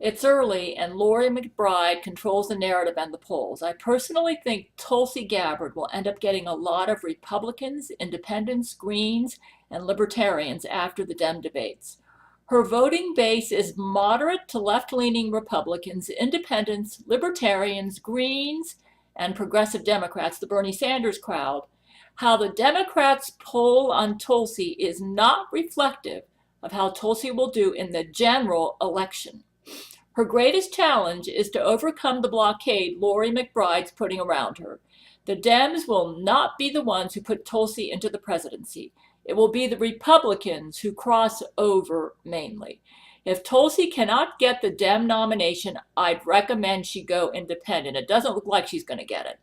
It's early, and Lori McBride controls the narrative and the polls. I personally think Tulsi Gabbard will end up getting a lot of Republicans, Independents, Greens, and Libertarians after the Dem debates. Her voting base is moderate to left-leaning Republicans, Independents, Libertarians, Greens, and Progressive Democrats, the Bernie Sanders crowd. How the Democrats poll on Tulsi is not reflective of how Tulsi will do in the general election. Her greatest challenge is to overcome the blockade Lori McBride's putting around her. The Dems will not be the ones who put Tulsi into the presidency. It will be the Republicans who cross over mainly. If Tulsi cannot get the Dem nomination, I'd recommend she go independent. It doesn't look like she's going to get it.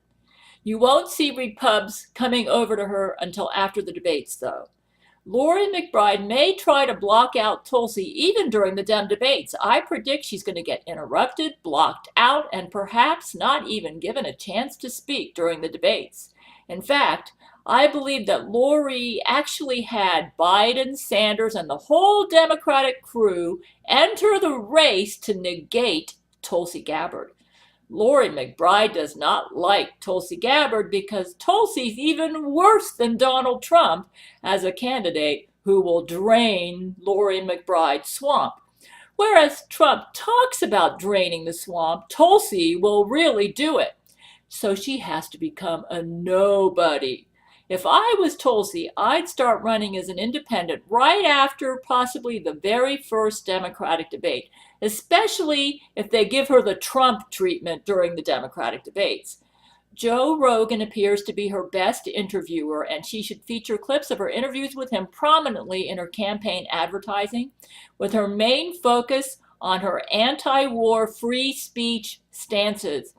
You won't see Repubs coming over to her until after the debates, though. Lori McBride may try to block out Tulsi even during the Dem debates. I predict she's going to get interrupted, blocked out, and perhaps not even given a chance to speak during the debates. In fact, I believe that Lori actually had Biden, Sanders, and the whole Democratic crew enter the race to negate Tulsi Gabbard. Lori McBride does not like Tulsi Gabbard because Tulsi's even worse than Donald Trump as a candidate who will drain Lori McBride's swamp. Whereas Trump talks about draining the swamp, Tulsi will really do it. So she has to become a nobody. If I was Tulsi, I'd start running as an independent right after possibly the very first Democratic debate, especially if they give her the Trump treatment during the Democratic debates. Joe Rogan appears to be her best interviewer, and she should feature clips of her interviews with him prominently in her campaign advertising, with her main focus on her anti-war free speech stances.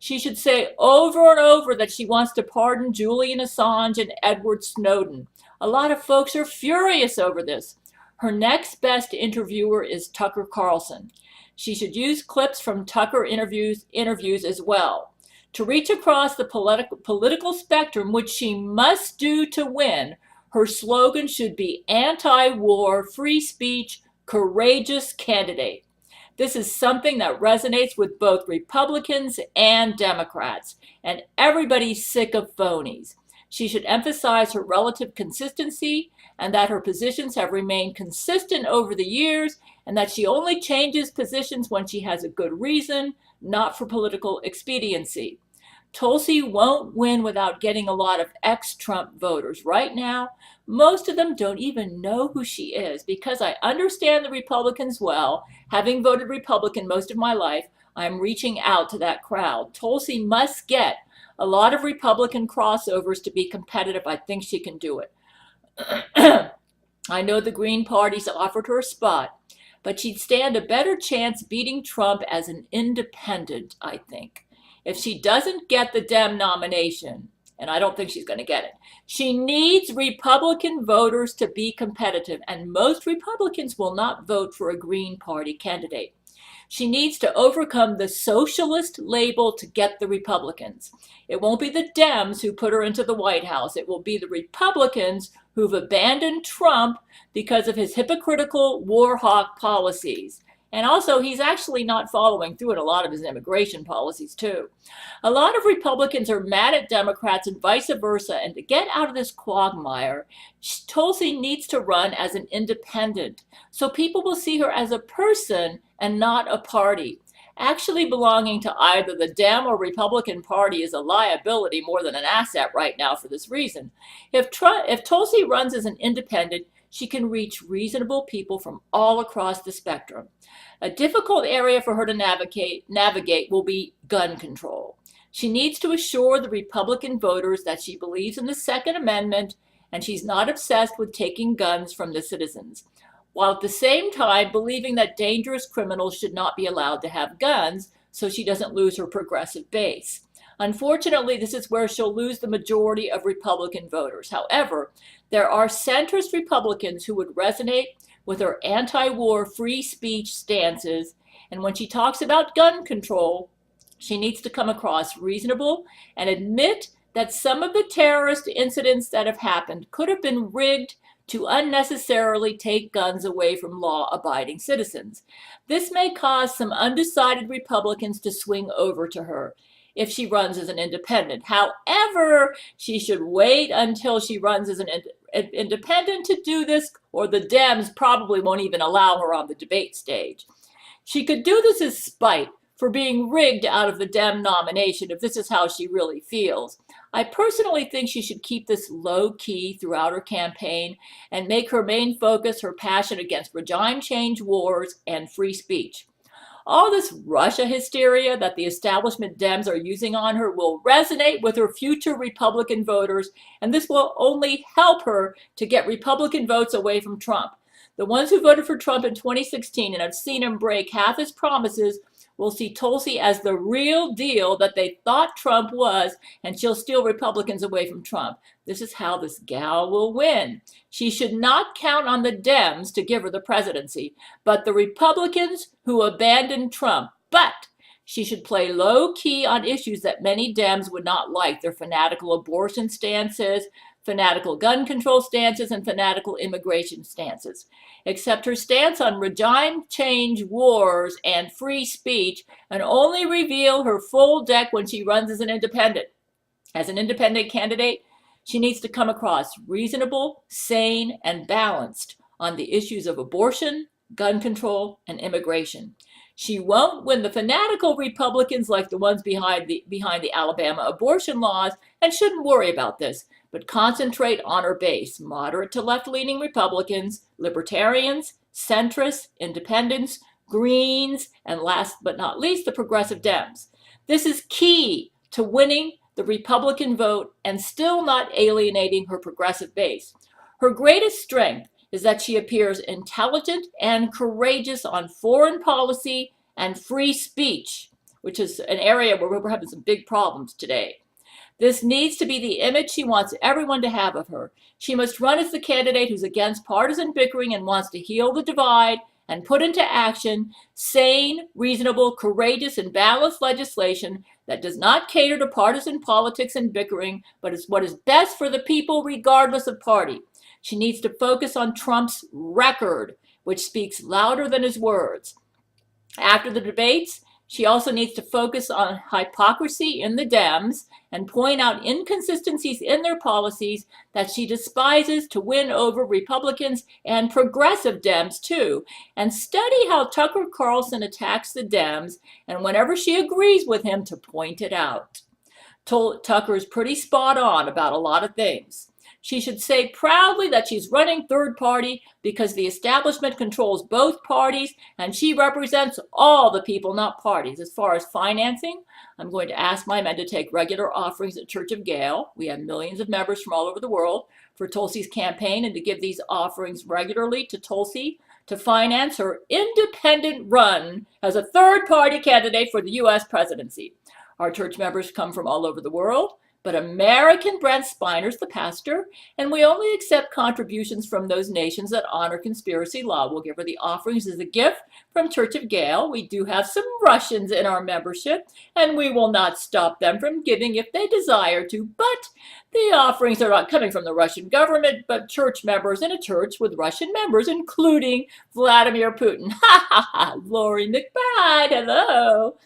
She should say over and over that she wants to pardon Julian Assange and Edward Snowden. A lot of folks are furious over this. Her next best interviewer is Tucker Carlson. She should use clips from Tucker interviews as well. To reach across the political spectrum, which she must do to win, her slogan should be anti-war, free speech, courageous candidate. This is something that resonates with both Republicans and Democrats, and everybody's sick of phonies. She should emphasize her relative consistency and that her positions have remained consistent over the years, and that she only changes positions when she has a good reason, not for political expediency. Tulsi won't win without getting a lot of ex-Trump voters. Right now, most of them don't even know who she is. Because I understand the Republicans well, having voted Republican most of my life, I'm reaching out to that crowd. Tulsi must get a lot of Republican crossovers to be competitive. I think she can do it. I know the Green Party's offered her a spot, but she'd stand a better chance beating Trump as an independent, I think. If she doesn't get the Dem nomination, and I don't think she's going to get it, she needs Republican voters to be competitive, and most Republicans will not vote for a Green Party candidate. She needs to overcome the socialist label to get the Republicans. It won't be the Dems who put her into the White House. It will be the Republicans who've abandoned Trump because of his hypocritical war hawk policies. And also, he's actually not following through in a lot of his immigration policies, too. A lot of Republicans are mad at Democrats and vice versa, and to get out of this quagmire, Tulsi needs to run as an independent, so people will see her as a person and not a party. Actually belonging to either the Dem or Republican Party is a liability more than an asset right now for this reason. If Tulsi runs as an independent, she can reach reasonable people from all across the spectrum. A difficult area for her to navigate will be gun control. She needs to assure the Republican voters that she believes in the Second Amendment and she's not obsessed with taking guns from the citizens, while at the same time believing that dangerous criminals should not be allowed to have guns so she doesn't lose her progressive base. Unfortunately, this is where she'll lose the majority of Republican voters. However, there are centrist Republicans who would resonate with her anti-war free speech stances, and when she talks about gun control, she needs to come across reasonable and admit that some of the terrorist incidents that have happened could have been rigged to unnecessarily take guns away from law-abiding citizens. This may cause some undecided Republicans to swing over to her if she runs as an independent. However, she should wait until she runs as an independent to do this, or the Dems probably won't even allow her on the debate stage. She could do this as spite for being rigged out of the Dem nomination if this is how she really feels. I personally think she should keep this low-key throughout her campaign and make her main focus her passion against regime change wars and free speech. All this Russia hysteria that the establishment Dems are using on her will resonate with her future Republican voters, and this will only help her to get Republican votes away from Trump. The ones who voted for Trump in 2016 and have seen him break half his promises will see Tulsi as the real deal that they thought Trump was, and she'll steal Republicans away from Trump. This is how this gal will win. She should not count on the Dems to give her the presidency, but the Republicans who abandoned Trump. But she should play low-key on issues that many Dems would not like, their fanatical abortion stances, fanatical gun control stances, and fanatical immigration stances. Except her stance on regime change wars and free speech, and only reveal her full deck when she runs as an independent. As an independent candidate, she needs to come across reasonable, sane, and balanced on the issues of abortion, gun control, and immigration. She won't win the fanatical Republicans like the ones behind the Alabama abortion laws, and shouldn't worry about this, but concentrate on her base: moderate to left-leaning Republicans, libertarians, centrists, independents, Greens, and last but not least, the progressive Dems. This is key to winning the Republican vote and still not alienating her progressive base. Her greatest strength is that she appears intelligent and courageous on foreign policy and free speech, which is an area where we're having some big problems today. This needs to be the image she wants everyone to have of her. She must run as the candidate who's against partisan bickering and wants to heal the divide and put into action sane, reasonable, courageous, and balanced legislation that does not cater to partisan politics and bickering, but is what is best for the people regardless of party. She needs to focus on Trump's record, which speaks louder than his words. After the debates, she also needs to focus on hypocrisy in the Dems and point out inconsistencies in their policies that she despises to win over Republicans and progressive Dems too, and study how Tucker Carlson attacks the Dems, and whenever she agrees with him, to point it out. Tucker is pretty spot on about a lot of things. She should say proudly that she's running third party because the establishment controls both parties and she represents all the people, not parties. As far as financing, I'm going to ask my men to take regular offerings at Church of Gail. We have millions of members from all over the world for Tulsi's campaign, and to give these offerings regularly to Tulsi to finance her independent run as a third party candidate for the U.S. presidency. Our church members come from all over the world, but American Brent Spiner's the pastor, and we only accept contributions from those nations that honor conspiracy law. We'll give her the offerings as a gift from Church of Gail. We do have some Russians in our membership, and we will not stop them from giving if they desire to, but the offerings are not coming from the Russian government, but church members in a church with Russian members, including Vladimir Putin. Ha ha ha! Lori McBride, hello!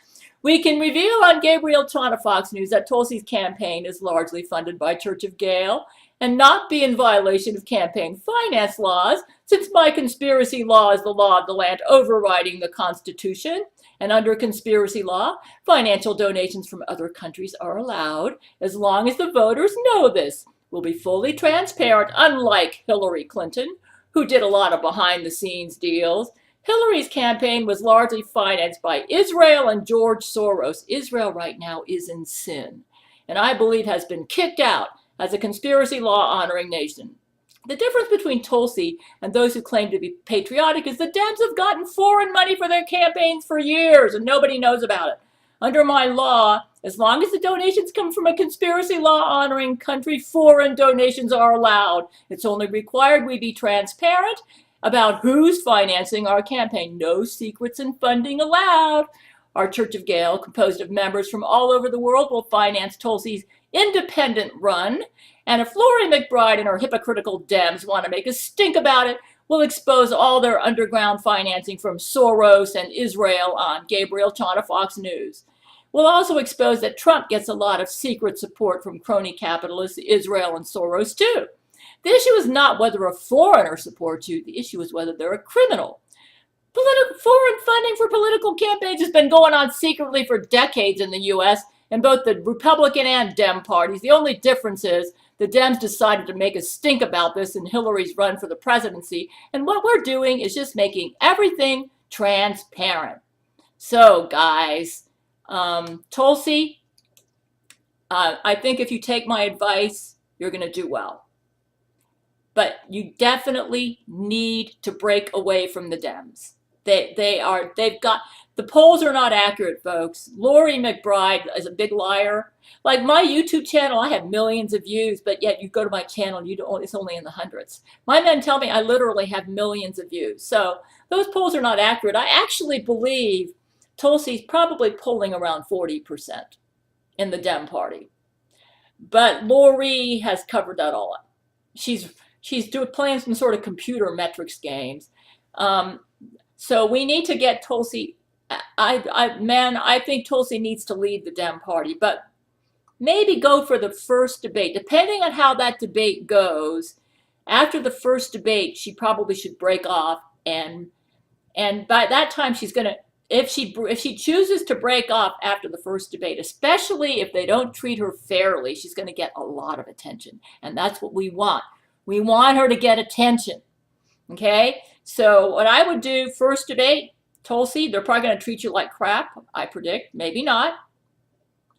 We can reveal on Gabriel Tana Fox News that Tulsi's campaign is largely funded by Church of Gail and not be in violation of campaign finance laws, since my conspiracy law is the law of the land overriding the Constitution. And under conspiracy law, financial donations from other countries are allowed as long as the voters know this. We'll be fully transparent, unlike Hillary Clinton, who did a lot of behind-the-scenes deals. Hillary's campaign was largely financed by Israel and George Soros. Israel right now is in sin, and I believe has been kicked out as a conspiracy law-honoring nation. The difference between Tulsi and those who claim to be patriotic is the Dems have gotten foreign money for their campaigns for years, and nobody knows about it. Under my law, as long as the donations come from a conspiracy law-honoring country, foreign donations are allowed. It's only required we be transparent about who's financing our campaign. No secrets and funding allowed. Our Church of Gail, composed of members from all over the world, will finance Tulsi's independent run, And if Lori McBride and her hypocritical Dems want to make a stink about it, we'll expose all their underground financing from Soros and Israel on Gabriel Chana Fox News. We'll also expose that Trump gets a lot of secret support from crony capitalists, Israel and Soros too. The issue is not whether a foreigner supports you. The issue is whether they're a criminal. Foreign funding for political campaigns has been going on secretly for decades in the U.S. in both the Republican and Dem parties. The only difference is the Dems decided to make a stink about this in Hillary's run for the presidency. And what we're doing is just making everything transparent. So, guys, Tulsi, I think if you take my advice, you're going to do well. But you definitely need to break away from the Dems. They've got, the polls are not accurate, folks. Lori McBride is a big liar. Like my YouTube channel, I have millions of views, but yet you go to my channel, it's only in the hundreds. My men tell me I literally have millions of views. So those polls are not accurate. I actually believe Tulsi's probably polling around 40% in the Dem party. But Lori has covered that all up. She's playing some sort of computer metrics games. So we need to get Tulsi. I think Tulsi needs to leave the Dem party, but maybe go for the first debate. Depending on how that debate goes, after the first debate, she probably should break off, and by that time she's gonna. If she chooses to break off after the first debate, especially if they don't treat her fairly, she's going to get a lot of attention, and that's what we want. We want her to get attention, okay? So what I would do, first debate, Tulsi, they're probably going to treat you like crap, I predict. Maybe not.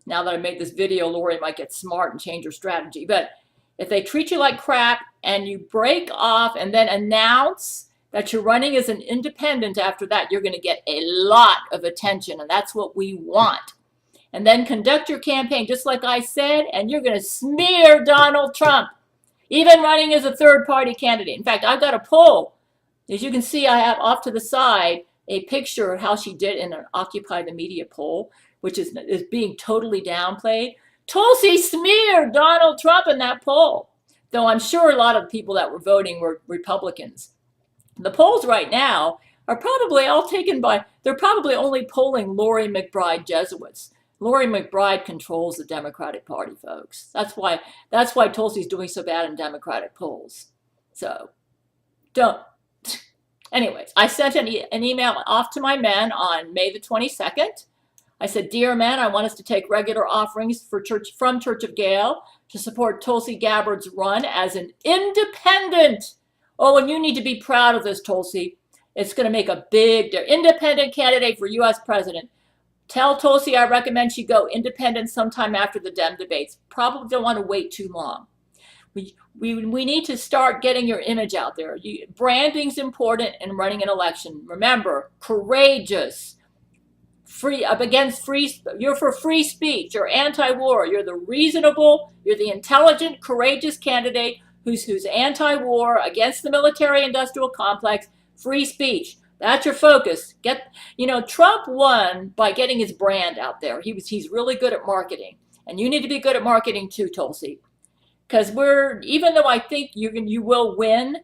Now that I made this video, Lori might get smart and change her strategy. But if they treat you like crap and you break off and then announce that you're running as an independent after that, you're going to get a lot of attention, and that's what we want. And then conduct your campaign just like I said, and you're going to smear Donald Trump, even running as a third-party candidate. In fact, I've got a poll. As you can see, I have off to the side a picture of how she did in an Occupy the Media poll, which is being totally downplayed. Tulsi smeared Donald Trump in that poll, though I'm sure a lot of the people that were voting were Republicans. The polls right now are probably all taken by, they're probably only polling Lori McBride Jesuits. Lori McBride controls the Democratic Party, folks. That's why Tulsi's doing so bad in Democratic polls. So, don't. Anyways, I sent an email off to my men on May the 22nd. I said, dear men, I want us to take regular offerings from Church of Gail to support Tulsi Gabbard's run as an independent. Oh, and you need to be proud of this, Tulsi. It's going to make a big independent candidate for U.S. president. Tell Tulsi I recommend she go independent sometime after the Dem debates. Probably don't want to wait too long. We need to start getting your image out there. Branding's important in running an election. Remember, courageous, you're for free speech, you're anti-war, you're the reasonable, you're the intelligent, courageous candidate who's anti-war, against the military-industrial complex, free speech. That's your focus. Trump won by getting his brand out there. He's really good at marketing, and you need to be good at marketing too, Tulsi. Because even though I think you will win,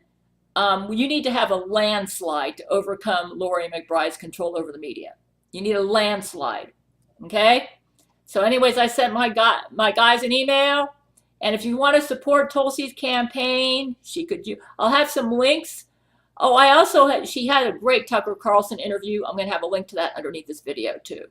you need to have a landslide to overcome Lori McBride's control over the media. You need a landslide, okay? So anyways, I sent my guys an email, and if you want to support Tulsi's campaign, I'll have some links. Oh, she had a great Tucker Carlson interview. I'm going to have a link to that underneath this video too.